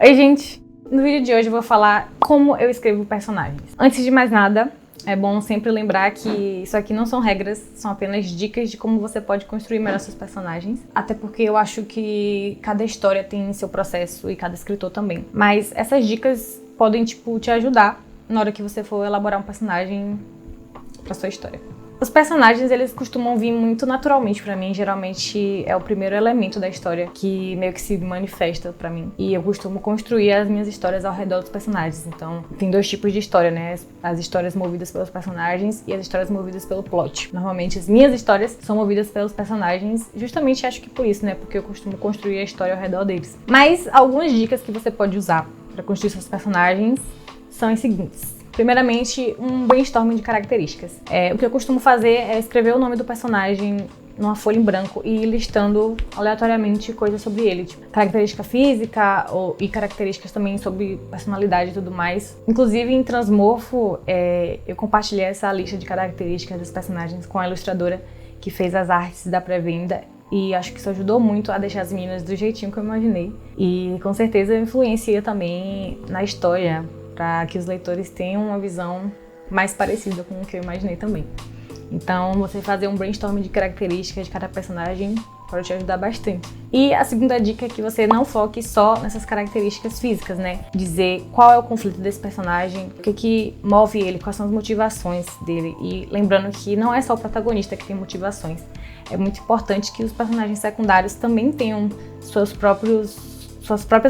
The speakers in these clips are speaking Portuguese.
Oi, gente! No vídeo de hoje eu vou falar como eu escrevo personagens. Antes de mais nada, é bom sempre lembrar que isso aqui não são regras, são apenas dicas de como você pode construir melhor seus personagens. Até porque eu acho que cada história tem seu processo e cada escritor também. Mas essas dicas podem, te ajudar na hora que você for elaborar um personagem pra sua história. Os personagens, eles costumam vir muito naturalmente pra mim, geralmente é o primeiro elemento da história que meio que se manifesta pra mim. E eu costumo construir as minhas histórias ao redor dos personagens, então tem dois tipos de história, né? As histórias movidas pelos personagens e as histórias movidas pelo plot. Normalmente as minhas histórias são movidas pelos personagens, justamente acho que por isso, né? Porque eu costumo construir a história ao redor deles. Mas algumas dicas que você pode usar pra construir seus personagens são as seguintes. Primeiramente, um brainstorming de características. O que eu costumo fazer é escrever o nome do personagem numa folha em branco e ir listando aleatoriamente coisas sobre ele, tipo característica física e características também sobre personalidade e tudo mais. Inclusive, em Transmorfo, eu compartilhei essa lista de características dos personagens com a ilustradora que fez as artes da pré-venda. E acho que isso ajudou muito a deixar as meninas do jeitinho que eu imaginei. E com certeza influencia também na história, para que os leitores tenham uma visão mais parecida com o que eu imaginei também. Então, você fazer um brainstorming de características de cada personagem pode te ajudar bastante. E a segunda dica é que você não foque só nessas características físicas, né? Dizer qual é o conflito desse personagem, o que move ele, quais são as motivações dele. E lembrando que não é só o protagonista que tem motivações. É muito importante que os personagens secundários também tenham suas próprias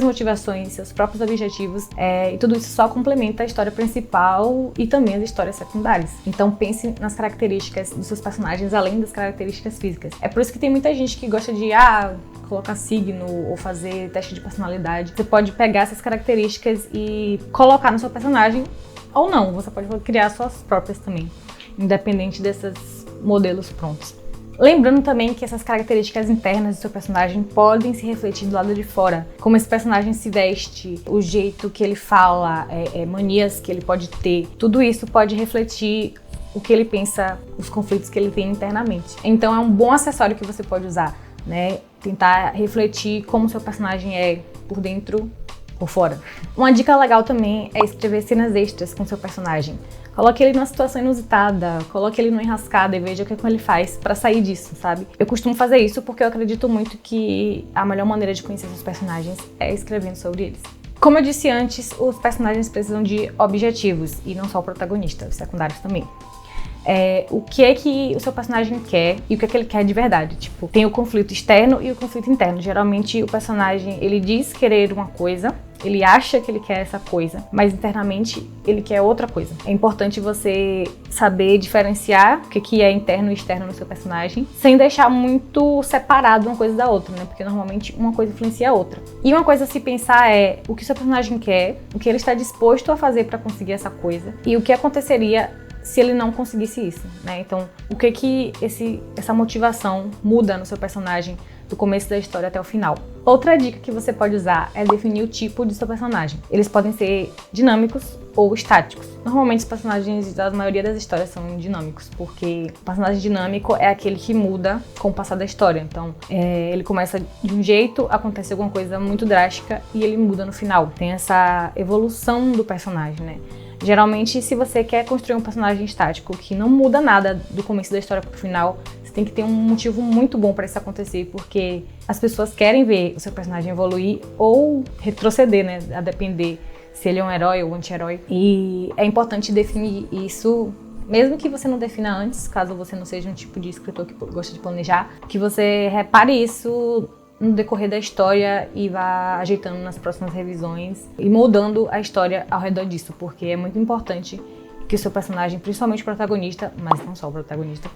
motivações, seus próprios objetivos, e tudo isso só complementa a história principal e também as histórias secundárias. Então pense nas características dos seus personagens além das características físicas. É por isso que tem muita gente que gosta de colocar signo ou fazer teste de personalidade. Você pode pegar essas características e colocar no seu personagem ou não, você pode criar suas próprias também, independente desses modelos prontos. Lembrando também que essas características internas do seu personagem podem se refletir do lado de fora. Como esse personagem se veste, o jeito que ele fala, manias que ele pode ter. Tudo isso pode refletir o que ele pensa, os conflitos que ele tem internamente. Então é um bom acessório que você pode usar, né? Tentar refletir como o seu personagem é por dentro, por fora. Uma dica legal também é escrever cenas extras com seu personagem. Coloque ele numa situação inusitada, coloque ele numa enrascada e veja o que ele faz pra sair disso, sabe? Eu costumo fazer isso porque eu acredito muito que a melhor maneira de conhecer seus personagens é escrevendo sobre eles. Como eu disse antes, os personagens precisam de objetivos e não só o protagonista, os secundários também. O que é que o seu personagem quer e o que é que ele quer de verdade. Tipo, tem o conflito externo e o conflito interno. Geralmente o personagem, ele diz querer uma coisa, ele acha que ele quer essa coisa, mas internamente ele quer outra coisa. É importante você saber diferenciar o que é interno e externo no seu personagem, sem deixar muito separado uma coisa da outra, né? Porque normalmente uma coisa influencia a outra. E uma coisa a se pensar é o que o seu personagem quer, o que ele está disposto a fazer para conseguir essa coisa e o que aconteceria se ele não conseguisse isso, né? Então, o que essa motivação muda no seu personagem do começo da história até o final. Outra dica que você pode usar é definir o tipo de seu personagem. Eles podem ser dinâmicos ou estáticos. Normalmente os personagens da maioria das histórias são dinâmicos, porque o personagem dinâmico é aquele que muda com o passar da história. Então, ele começa de um jeito, acontece alguma coisa muito drástica e ele muda no final. Tem essa evolução do personagem, né? Geralmente, se você quer construir um personagem estático que não muda nada do começo da história pro final, você tem que ter um motivo muito bom para isso acontecer, porque as pessoas querem ver o seu personagem evoluir ou retroceder, né? A depender se ele é um herói ou anti-herói. E é importante definir isso, mesmo que você não defina antes, caso você não seja um tipo de escritor que gosta de planejar, que você repare isso no decorrer da história e vá ajeitando nas próximas revisões e moldando a história ao redor disso, porque é muito importante que o seu personagem, principalmente o protagonista, mas não só o protagonista,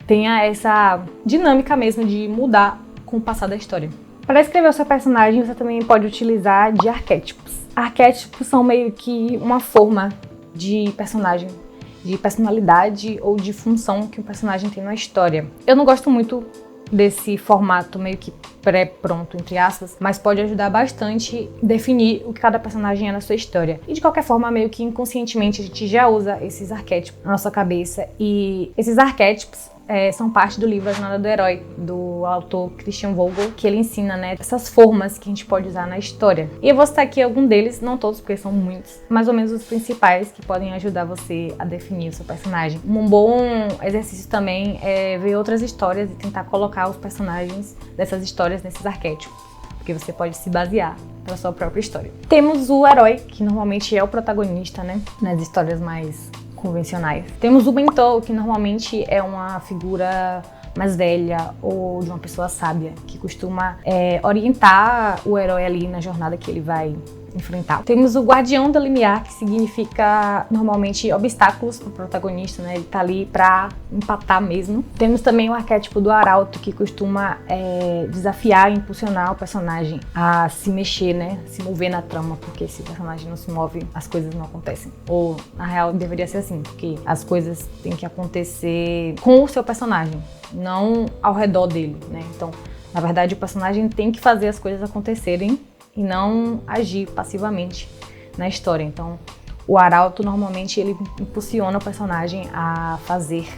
tenha essa dinâmica mesmo de mudar com o passar da história. Para escrever o seu personagem, você também pode utilizar de arquétipos. Arquétipos são meio que uma forma de personagem, de personalidade ou de função que o personagem tem na história. Eu não gosto muito desse formato meio que pré-pronto, entre aspas, mas pode ajudar bastante a definir o que cada personagem é na sua história. E de qualquer forma, meio que inconscientemente a gente já usa esses arquétipos na nossa cabeça, e esses arquétipos são parte do livro A Jornada do Herói, do autor Christian Vogel, que ele ensina, né, essas formas que a gente pode usar na história. E eu vou citar aqui algum deles, não todos, porque são muitos, mais ou menos os principais que podem ajudar você a definir o seu personagem. Um bom exercício também é ver outras histórias e tentar colocar os personagens dessas histórias nesses arquétipos, porque você pode se basear pela sua própria história. Temos o herói, que normalmente é o protagonista, né, nas histórias mais convencionais. Temos o mentor, que normalmente é uma figura mais velha ou de uma pessoa sábia, que costuma orientar o herói ali na jornada que ele vai enfrentar. Temos o guardião da limiar, que significa normalmente obstáculos para o protagonista, né? Ele tá ali para empatar mesmo. Temos também o arquétipo do arauto, que costuma desafiar e impulsionar o personagem a se mexer, né? Se mover na trama, porque se o personagem não se move, as coisas não acontecem. Ou, na real, deveria ser assim, porque as coisas têm que acontecer com o seu personagem, não ao redor dele, né? Então, na verdade, o personagem tem que fazer as coisas acontecerem e não agir passivamente na história. Então, o arauto, normalmente, ele impulsiona o personagem a fazer,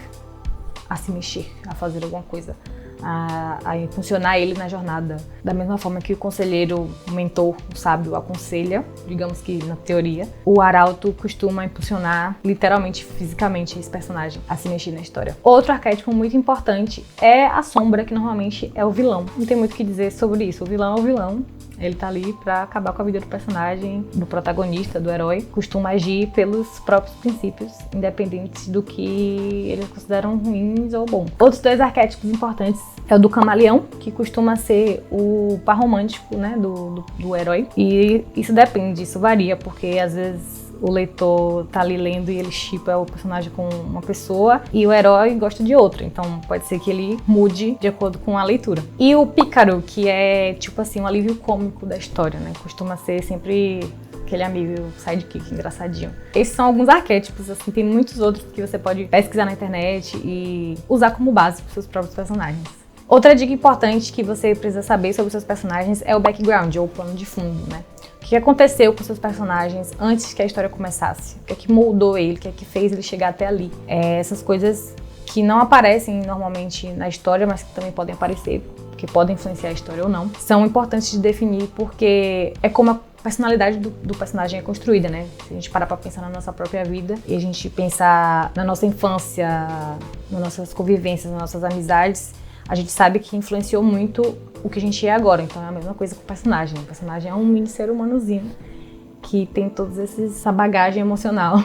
a se mexer, a fazer alguma coisa, a impulsionar ele na jornada. Da mesma forma que o conselheiro, o mentor, o sábio, aconselha, digamos que na teoria, o arauto costuma impulsionar, literalmente, fisicamente, esse personagem a se mexer na história. Outro arquétipo muito importante é a sombra, que normalmente é o vilão. Não tem muito o que dizer sobre isso. O vilão é o vilão. Ele tá ali pra acabar com a vida do personagem, do protagonista, do herói. Costuma agir pelos próprios princípios, independente do que eles consideram ruins ou bom. Outros dois arquétipos importantes é o do camaleão, que costuma ser o par romântico, né, do herói. E isso depende, isso varia, porque às vezes o leitor tá ali lendo e ele shippa o personagem com uma pessoa e o herói gosta de outra. Então pode ser que ele mude de acordo com a leitura. E o pícaro, que é tipo assim, um alívio cômico da história, né? Costuma ser sempre aquele amigo sidekick engraçadinho. Esses são alguns arquétipos, assim, tem muitos outros que você pode pesquisar na internet e usar como base para seus próprios personagens. Outra dica importante que você precisa saber sobre seus personagens é o background, ou o plano de fundo, né? O que aconteceu com seus personagens antes que a história começasse? O que é que moldou ele? O que é que fez ele chegar até ali? Essas coisas que não aparecem normalmente na história, mas que também podem aparecer, que podem influenciar a história ou não, são importantes de definir, porque é como a personalidade do personagem é construída, né? Se a gente parar pra pensar na nossa própria vida e a gente pensar na nossa infância, nas nossas convivências, nas nossas amizades, a gente sabe que influenciou muito o que a gente é agora. Então é a mesma coisa com o personagem. O personagem é um mini ser humanozinho que tem toda essa bagagem emocional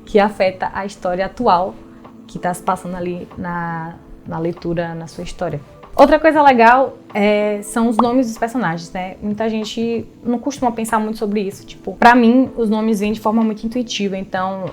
que afeta a história atual que está se passando ali na leitura, na sua história. Outra coisa legal são os nomes dos personagens, né? Muita gente não costuma pensar muito sobre isso. Tipo, pra mim, os nomes vêm de forma muito intuitiva. Então,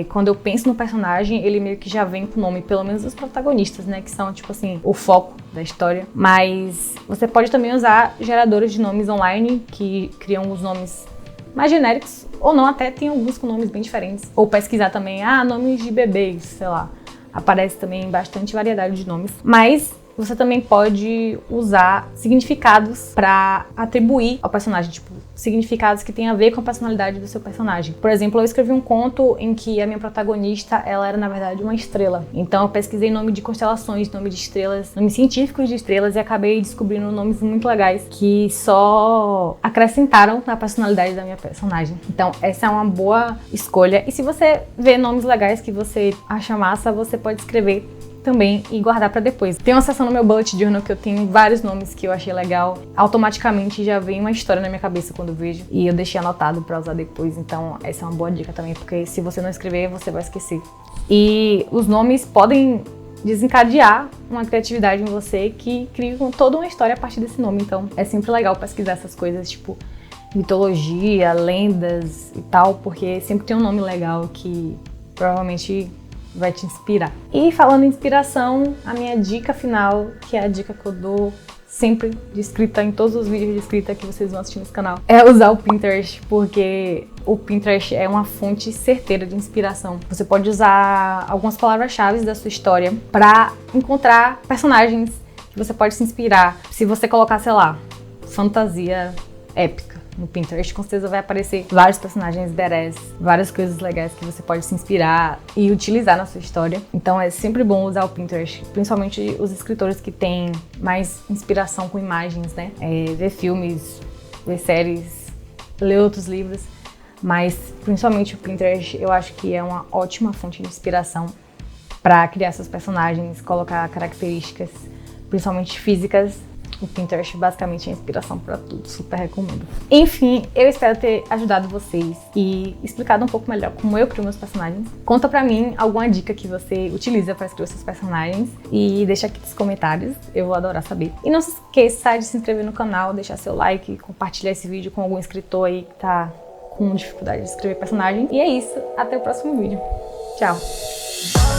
quando eu penso no personagem, ele meio que já vem com o nome, pelo menos os protagonistas, né? Que são, tipo assim, o foco da história. Mas você pode também usar geradores de nomes online que criam os nomes mais genéricos, ou não, até tem alguns com nomes bem diferentes. Ou pesquisar também, nomes de bebês, sei lá. Aparece também bastante variedade de nomes. Mas você também pode usar significados para atribuir ao personagem, tipo, significados que têm a ver com a personalidade do seu personagem. Por exemplo, eu escrevi um conto em que a minha protagonista, ela era, na verdade, uma estrela. Então eu pesquisei nome de constelações, nome de estrelas, nomes científicos de estrelas e acabei descobrindo nomes muito legais que só acrescentaram na personalidade da minha personagem. Então essa é uma boa escolha. E se você vê nomes legais que você acha massa, você pode escrever também e guardar pra depois. Tem uma seção no meu bullet journal que eu tenho vários nomes que eu achei legal. Automaticamente já vem uma história na minha cabeça quando eu vejo e eu deixei anotado pra usar depois. Então essa é uma boa dica também, porque se você não escrever, você vai esquecer. E os nomes podem desencadear uma criatividade em você que cria toda uma história a partir desse nome. Então é sempre legal pesquisar essas coisas, tipo mitologia, lendas e tal, porque sempre tem um nome legal que provavelmente vai te inspirar. E falando em inspiração, a minha dica final, que é a dica que eu dou sempre de escrita, em todos os vídeos de escrita que vocês vão assistir nesse canal, é usar o Pinterest, porque o Pinterest é uma fonte certeira de inspiração. Você pode usar algumas palavras-chave da sua história para encontrar personagens que você pode se inspirar. Se você colocar, sei lá, fantasia épica, no Pinterest, com certeza vai aparecer vários personagens badass, várias coisas legais que você pode se inspirar e utilizar na sua história. Então é sempre bom usar o Pinterest, principalmente os escritores que têm mais inspiração com imagens, né? Ver filmes, ver séries, ler outros livros, mas principalmente o Pinterest eu acho que é uma ótima fonte de inspiração para criar seus personagens, colocar características, principalmente físicas. O Pinterest basicamente é inspiração para tudo, super recomendo. Enfim, eu espero ter ajudado vocês e explicado um pouco melhor como eu crio meus personagens. Conta pra mim alguma dica que você utiliza para escrever seus personagens e deixa aqui nos comentários, eu vou adorar saber. E não se esqueça de se inscrever no canal, deixar seu like, compartilhar esse vídeo com algum inscritor aí que tá com dificuldade de escrever personagem. E é isso, até o próximo vídeo. Tchau!